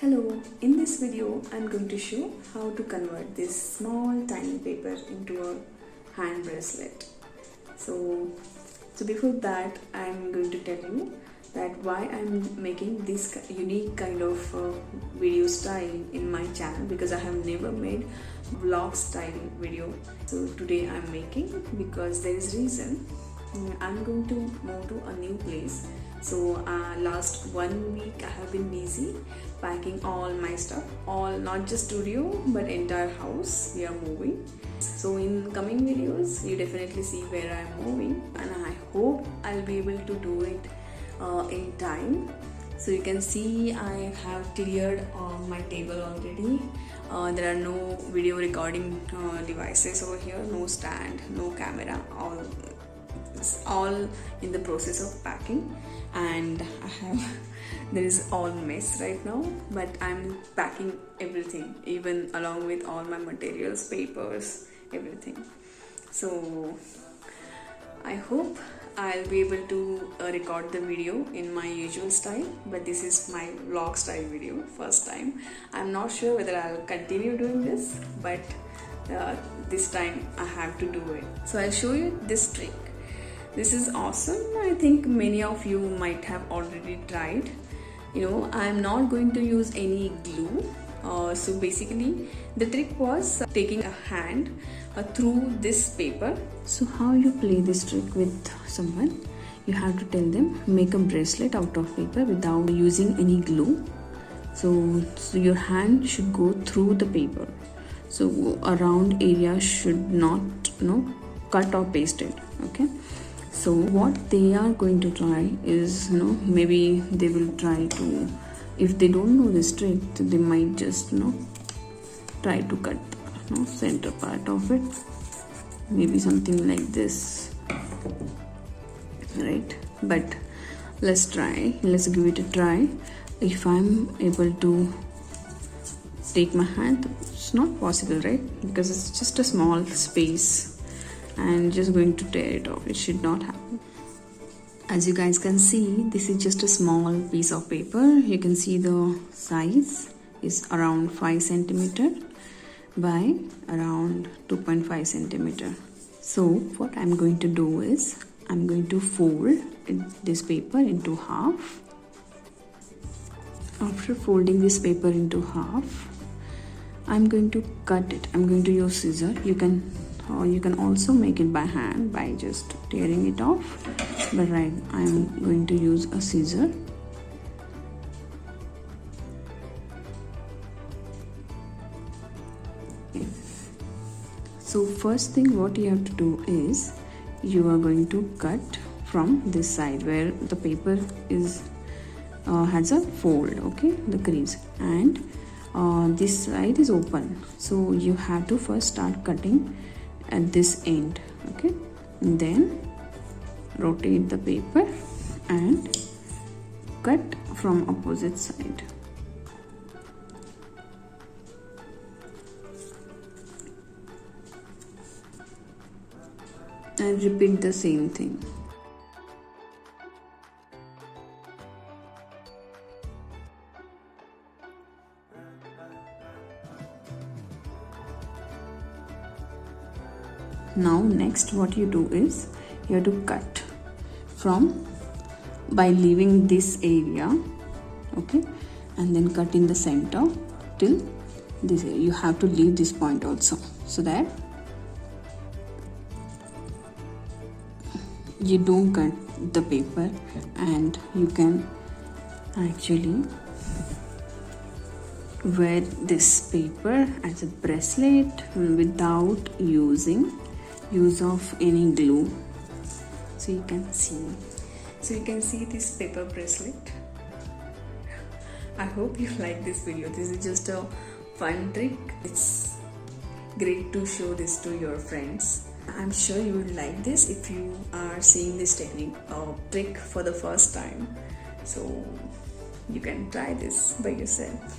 Hello, in this video I'm going to show how to convert this small tiny paper into a hand bracelet. So before that I'm going to tell you that why I'm making this unique kind of video style in my channel, because I have never made vlog style video. So today I'm making because there is reason. I'm going to move to a new place. So last 1 week I have been busy packing all my stuff, all, not just studio but entire house we are moving. So in coming videos you definitely see where I'm moving, and I hope I'll be able to do it in time. So you can see I have cleared my table already. There are no video recording devices over here, no stand, no camera, all in the process of packing, and there is all mess right now, but I'm packing everything, even along with all my materials, papers, everything. So I hope I'll be able to record the video in my usual style, but this is my vlog style video, first time. I'm not sure whether I'll continue doing this, but this time I have to do it. So I'll show you this trick. This is awesome. I think many of you might have already tried. I'm not going to use any glue. So basically the trick was taking a hand through this paper. So how you play this trick with someone? You have to tell them, make a bracelet out of paper without using any glue. So your hand should go through the paper. So around area should not cut or pasted. Okay. So what they are going to try is, maybe they will try to, if they don't know this trick, they might just, try to cut the center part of it. Maybe something like this, right? But let's try, let's give it a try. If I'm able to take my hand, it's not possible, right? Because it's just a small space. And just going to tear it off. It should not happen. As you guys can see, this is just a small piece of paper. You can see the size is around 5 centimeter by around 2.5 centimeter. So what I'm going to do is I'm going to fold this paper into half. After folding this paper into half, I'm going to cut it. I'm going to use scissors. You can also make it by hand by just tearing it off, but right, I'm going to use a scissor. Okay. So first thing what you have to do is you are going to cut from this side where the paper is has a fold, okay, the crease, and this side is open. So you have to first start cutting at this end, okay, and then rotate the paper and cut from opposite side. And repeat the same thing. Now next what you do is you have to cut from by leaving this area, okay, and then cut in the center till this area. You have to leave this point also, so that you don't cut the paper and you can actually wear this paper as a bracelet without use of any glue. So you can see this paper bracelet. I hope you like this video. This is just a fun trick. It's great to show this to your friends. I'm sure you will like this if you are seeing this technique or trick for the first time. So you can try this by yourself.